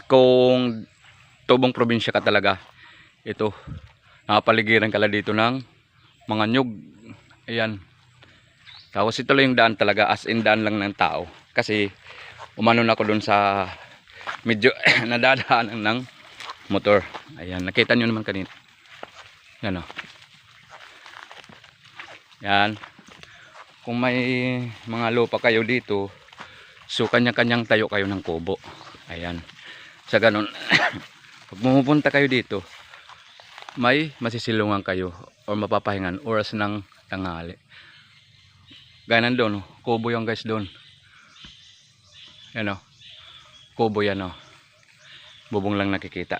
Kung tubong probinsya ka talaga, ito, nakapaligiran ka lang dito ng mga nyug. Ayan. Tapos ito lang yung daan talaga, as in daan lang ng tao. Kasi umanon ako dun sa medyo nadadaanan ng motor. Ayan, nakita nyo naman kanina. Yan o. Yan. Kung may mga lupa kayo dito, so kanya-kanyang tayo kayo ng kubo. Ayan. Sa ganun, pag pumupunta kayo dito, may masisilungan kayo or mapapahingan oras ng tanghali. Ganan doon, kubo yung guys doon. Yan o. Kubo yan o. Bubong lang nakikita.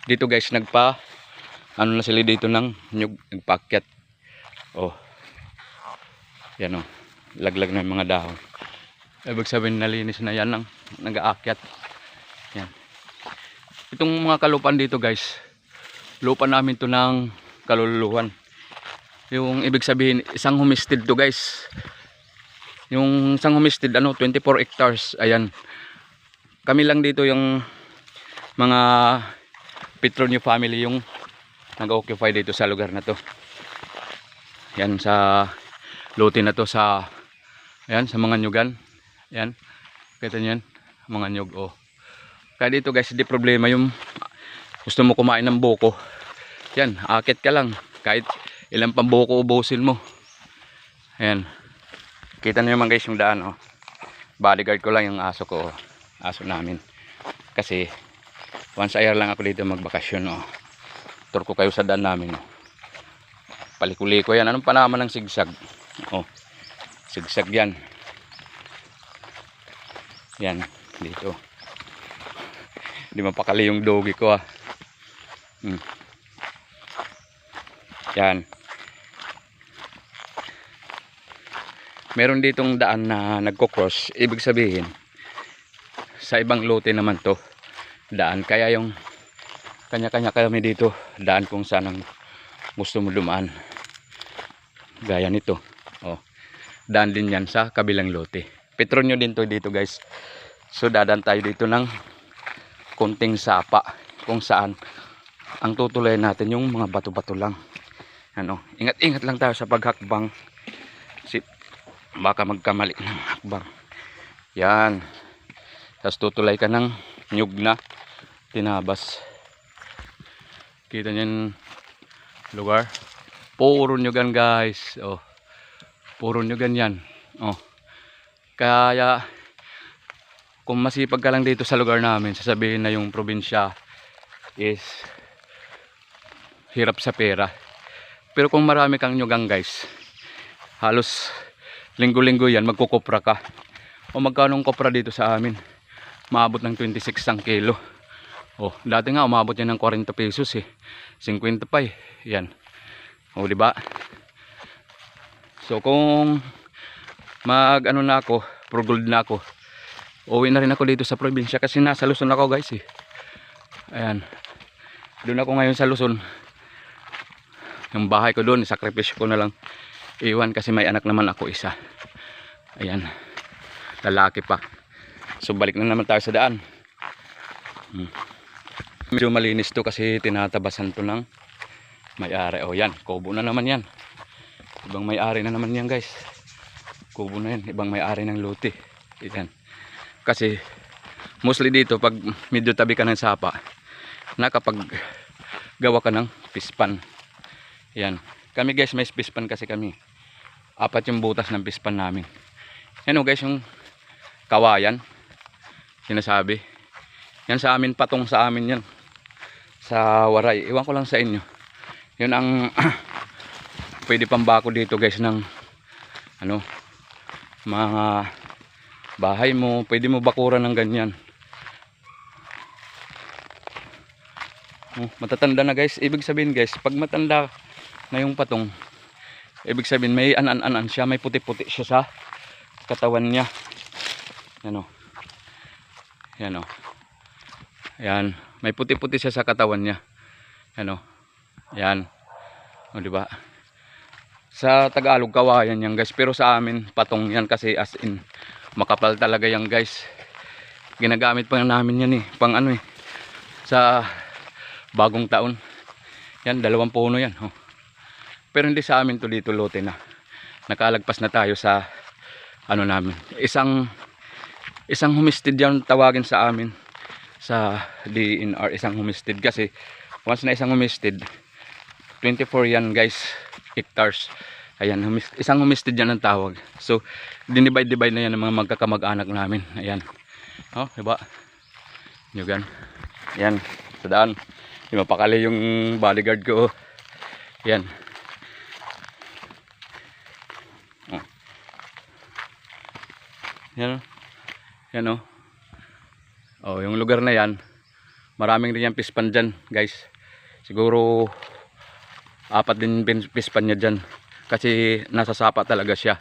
Dito guys, ano na sila dito ng nyug, nagpaakyat. Oh. Yan o. Laglag na yung mga dahon. Ibig sabihin nalinis na yan ng nag-aakyat. Yan. Itong mga kalupan dito guys, lupa namin to ng kaluluhan. Yung ibig sabihin, isang homestead to guys. Yung isang homestead, 24 hectares. Ayan. Kami lang dito yung mga Petronio family yung nag-occupy dito sa lugar na to. Yan sa lote na to sa, ayan, sa mga nyugan. Ayan. Kita nyo yan, mga nyug. Oh. Kaya dito guys, hindi problema yung gusto mo kumain ng buko. Yan, akit ka lang. Kahit ilang pambuko ubusin mo. Ayan. Kita nyo naman guys yung daan. Oh. Bodyguard ko lang yung aso ko. Oh. Aso namin. Kasi once a year lang ako dito magbakasyon. Oh. Tour ko kayo sa daan namin. Oh. Paliko-liko yan. Anong panaman ng sigsag? Oh. Sigsag yan. Yan. Dito. Hindi mapakali yung dogi ko ah. Yan. Meron ditong daan na nagko-cross. Ibig sabihin, sa ibang lote naman to daan. Kaya yung kanya-kanya kami dito daan kung saan ang gusto mo dumaan. Gaya nito. Oh. Daan din yan sa kabilang lote. Petronio din to dito guys. So dadaan tayo dito ng kunting sapa kung saan ang tutulayan natin yung mga bato-bato lang. Ano, ingat-ingat lang tayo sa paghakbang. Baka magkamali ng hakbang. Yan. Tapos tutulay ka ng nyug na tinabas. Kita nyo yung lugar. Puro nyugan guys. Oh. Puro nyugan yan. Oh. Kaya kung masipag ka lang dito sa lugar namin, sasabihin na yung probinsya is hirap sa pera. Pero kung marami kang nyugang guys, halos linggo-linggo yan magkukopra ka. O magkano ang kopra dito sa amin? Maabot ng 26 ang kilo. Oh, dati nga umabot yan ng 40 pesos eh. 50 pa eh. Yan. O diba? So kung ano na ako, pro gold na ako, uwi na rin ako dito sa probinsya kasi nasa Luzon ako guys eh. Ayan. Doon ako ngayon sa Luzon. Yung bahay ko doon, sakripisyo ko na lang iwan kasi may anak naman ako isa. Ayan. Lalaki pa. So balik na naman tayo sa daan. Medyo malinis to kasi tinatabasan to ng may-ari. O yan, kubo na naman yan. Ibang may-ari na naman yan guys. Kubo na yan, ibang may-ari ng lote. Ayan. Kasi mostly dito pag medyo tabi ka ng sapa, nakapag gawa ka ng pispan. Yan. Kami guys may pispan kasi kami. 4 yung butas ng pispan namin. Yan o guys yung kawayan. Sinasabi. Yan sa amin, patong sa amin yan. Sa Waray. Iwan ko lang sa inyo. Yun ang pwede pambako dito guys ng ano, mga bahay mo, pwede mo bakuran ng ganyan. Oh, matatanda na guys. Ibig sabihin guys, pag matanda na yung patong, ibig sabihin may anan-anan siya, may puti-puti siya sa katawan niya. Yan o. Yan o. Yan, may puti-puti siya sa katawan niya. Yan o. Yan. O diba? Sa Tagalog kawayan yan guys, pero sa amin patong yan kasi as in makapal talaga yan guys. Ginagamit pa namin yan pang ano sa bagong taon. Yan, 2 puno yan. Oh. Pero hindi sa amin to dito lote na. Nakalagpas na tayo sa ano namin. Isang homestead yan tawagin sa amin sa DNR, isang homestead kasi once na isang homestead 24 yan guys, hectares. Ayan, isang homestead yan ang tawag. So, dinivide-divide na yan ng mga magkakamag-anak namin. Ayan. Oh, diba? Yugan. Ayan, sa daan. Di mapakali yung bodyguard ko. Ayan. Oh. Yan. Yan oh. Oh, yung lugar na yan, maraming rin yung pispan dyan, guys. Siguro 4 din pispan niya dyan. Kasi nasa sapa talaga siya.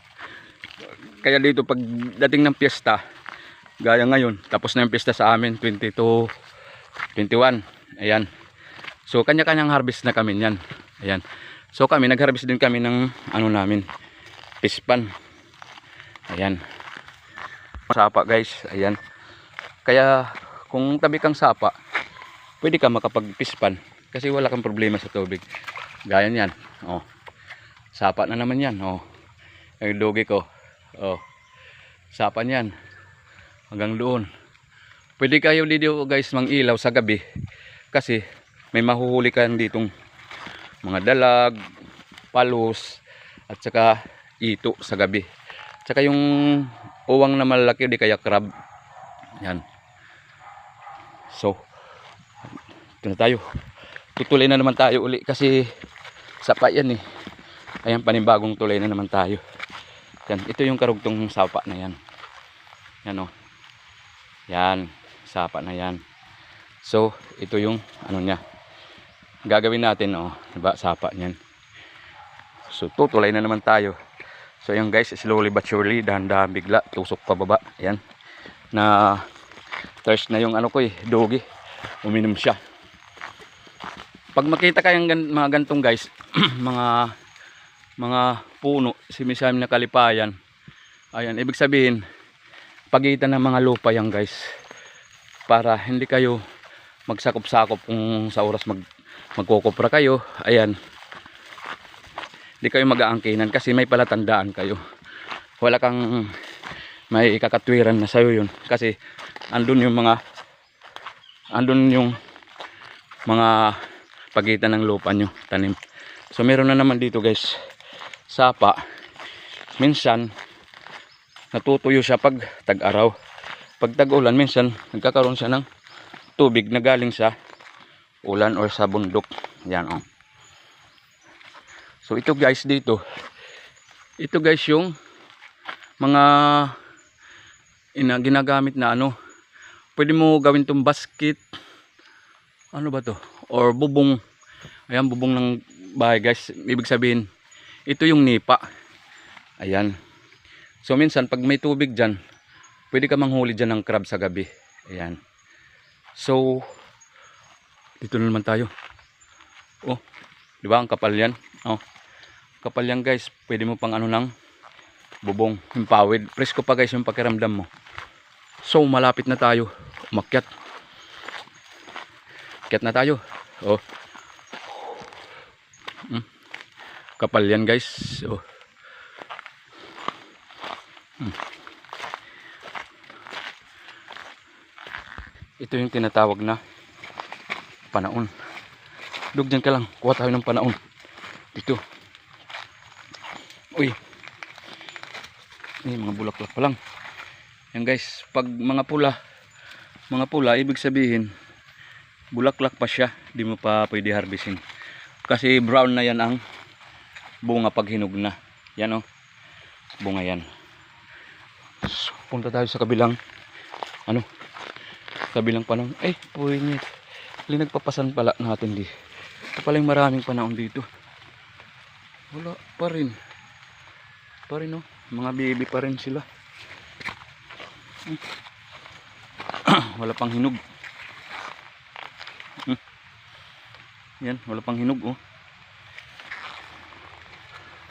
Kaya dito pag dating ng piyesta, gaya ngayon, tapos na yung piyesta sa amin, 22, 21. Ayan. So kanya-kanyang harvest na kami niyan. Ayan. So kami, nag-harvest din kami ng ano namin, pispan. Ayan. Sapa guys, ayan. Kaya kung tabi kang sapa, pwede ka makapagpispan kasi wala kang problema sa tubig. Gaya niyan. Oh. Sapa na naman yan. Oh. Yung dogi ko. Oh. Sapa niyan. Hanggang doon. Pwede kayo dito guys mangilaw sa gabi kasi may mahuhuli ka ditong mga dalag, palos at saka ito sa gabi. Saka yung uwang na malaki di kaya crab. Yan. So, ito na tayo. Tutuloy na naman tayo uli kasi sapa yan Ayan, panibagong tulay na naman tayo. Yan, ito yung karugtong sapa na yan. Yan o. Yan, sapa na yan. So, ito yung ano niya. Gagawin natin diba, sapa niyan. So, tutuloy na naman tayo. So, yan guys, slowly but surely, dahan-dahan bigla, tusok pababa. Yan. Na thirst na yung ano ko dogi. Uminom siya. Pag makita kayong mga gantong guys, mga puno, simisami na kalipayan. Ayan, ibig sabihin, pagitan ng mga lupa yan guys. Para hindi kayo magsakop-sakop kung sa oras magkukupra kayo. Ayan. Hindi kayo mag-aangkinan kasi may palatandaan kayo. Wala kang may kakatwiran na sa'yo yun. Kasi andun yung mga pagitan ng lupa nyo, tanim. So meron na naman dito guys, sapa. Minsan natutuyo siya pag tag-araw. Pag tag-ulan, minsan nagkakaroon siya ng tubig na galing sa ulan or sa bundok. Yan So ito guys dito. Ito guys yung mga ginagamit na pwede mo gawin tong basket. Ano ba to? Or bubong. Ayan, bubong ng bahay guys. Ibig sabihin, ito yung nipa. Ayan. So minsan pag may tubig dyan, pwede ka manghuli dyan ng crab sa gabi. Ayan. So, dito na naman tayo. Oh, di ba ang kapal yan? Oh, kapal yan guys. Pwede mo pang ng bubong, himpawid. Presko pa guys yung pakiramdam mo. So, malapit na tayo. Umakyat. Umakyat na tayo. Oh. Kapal yan guys. Oh. Ito yung tinatawag na panaon. Dugyan ka lang, kuha tayo ng panaon dito. Uy, mga bulaklak pa lang yan guys. Pag mga pula ibig sabihin bulaklak pa siya, di mo pa pwede harvestin kasi brown na yan ang bunga pag hinog na yan bunga yan. So, punta tayo sa kabilang kabilang panahon. Puwinit. Nagpapasan pala natin ito pala yung maraming panahon dito. Wala pa rin mga baby pa rin sila. Wala pang hinog. Yan, wala pang hinog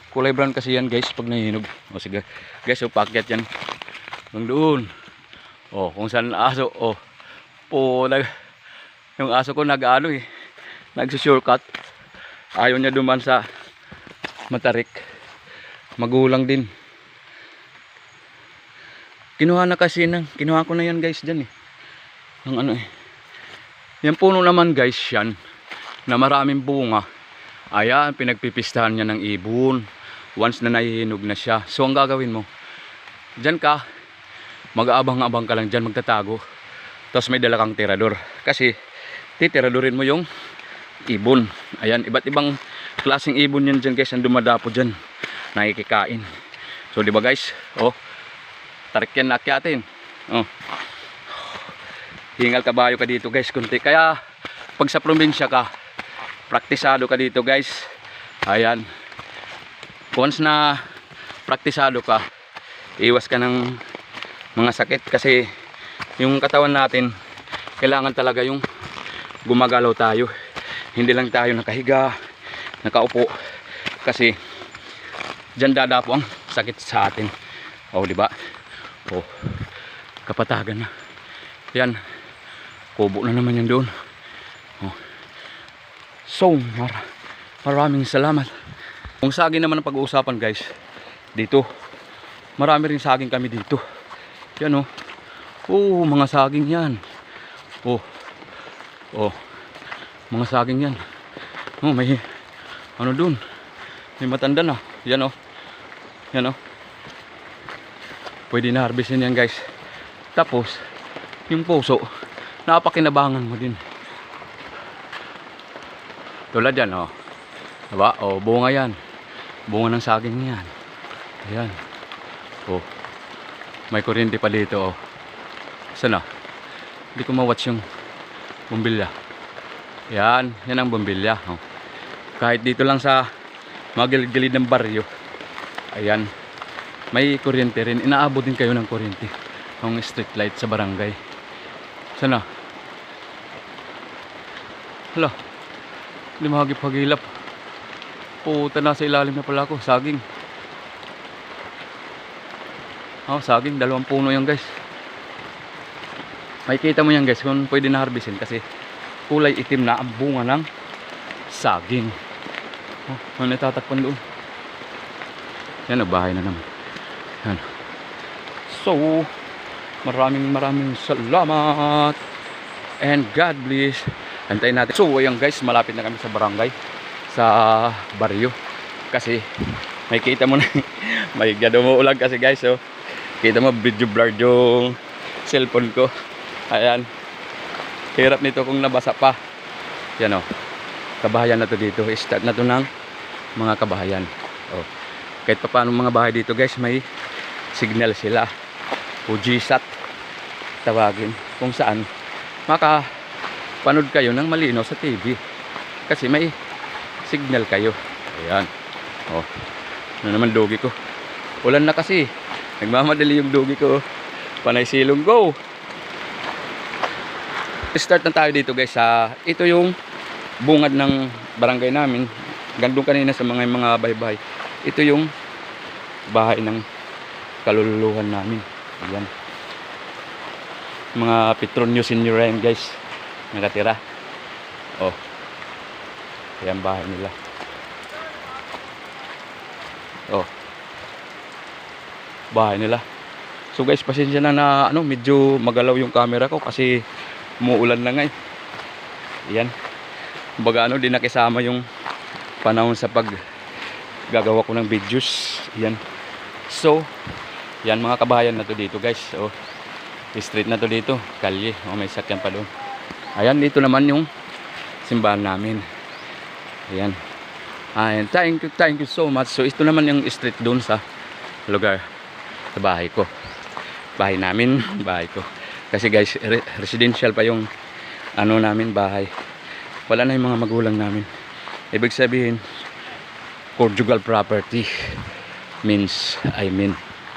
kulay brown kasi yan guys pag nahinog. Sige guys, pakyat yan hanggang doon. Oh, kung saan aso, oh. Yung aso ko nag-ano eh, nagsi-shortcut. Ayaw niya duman sa matarik. Magulang din. Kinuha ko na yan guys dyan eh. Ang ano eh. Yan puno naman guys yan, na maraming bunga. Ayan, pinagpipistahan niya ng ibon. Once na nahihinog na siya. So ang gagawin mo, dyan ka, mag-aabang-abang ka lang dyan, magtatago. Tapos may dala kang tirador. Kasi titiradorin mo yung ibon. Ayan, iba't ibang klaseng ibon yan dyan guys, ang dumadapo dyan, nakikikain. So diba guys, oh, tarik yan na akyatin. Oh. Hingal kabayo ka dito guys, kunti. Kaya pag sa probinsya ka, praktisado ka dito guys. Ayan, once na praktisado ka, iwas ka ng mga sakit. Kasi yung katawan natin, kailangan talaga yung gumagalaw tayo. Hindi lang tayo nakahiga, nakaupo. Kasi dyan dadapo ang sakit sa atin. O diba? O, kapatagan na. Yan, kubo na naman yan doon. O. So maraming salamat. Kung saging naman ang pag-uusapan guys, dito marami rin saging kami dito. Yan o. Oh, mga saging yan. Oh. Oh. Mga saging yan. Oh, may ano dun. May matanda na. Yan o. Yan o. Pwede na harvestin yan guys. Tapos yung puso, napakinabangan mo din. Tulad yan o. Diba? O, bunga yan. Bunga ng saging yan. Ayan. O. May kuryente pa dito o. Sana? Hindi ko ma-watch yung bumbilya. Yan. Yan ang bumbilya. O. Kahit dito lang sa mga gilid ng baryo. Ayan. May kuryente rin. Inaabot din kayo ng kuryente. Ang street light sa barangay. Sana? Hala. Hindi mahagip-hagilap. Puta, nasa ilalim na pala ako. Saging. Oh, saging. 2 puno yan guys. Makikita mo yan guys kung pwede na harvestin. Kasi kulay itim na ang bunga ng saging. Oh, may natatakpan doon. Yan, bahay na naman. Yan. So, maraming salamat. And God bless. Antayin natin. So ayan guys, malapit na kami sa barangay, sa baryo. Kasi makikita mo na may umuulan kasi guys. So kita mo video blurred yung cellphone ko. Ayan, hirap nito kung nabasa pa. Yan o, kabahayan na to dito. Start na to ng mga kabahayan. O, kahit pa paano mga bahay dito guys, may signal sila o GSAT tawagin, kung saan makapanood kayo ng malinaw sa TV kasi may signal kayo. Ayan. Oh, ano naman dogi ko, ulan na kasi, nagmamadali yung dogi ko. Panay silong, go. Start na tayo dito guys. Ito yung bungad ng barangay namin. Gandong kanina sa mga bahay-bahay. Ito yung bahay ng kaluluhan namin. Ayan, mga Petronio senior yan guys, nakatira. Oh, ayan bahay nila. Oh, bahay nila. So guys, pasensya na medyo magalaw yung camera ko kasi umuulan na nga eh. Ayan, baga di nakisama yung panahon sa pag gagawa ko ng videos. Ayan. So yan mga kabahayan na to dito guys. Oh, street na to dito, kalye. Oh, may sakyan pa doon. Ayan, dito naman yung simbahan namin. Ayan. Ayan, thank you so much. So ito naman yung street doon sa lugar, sa bahay ko. Bahay namin, bahay ko. Kasi guys, residential pa yung ano namin, bahay. Wala na yung mga magulang namin. Ibig sabihin, conjugal property means,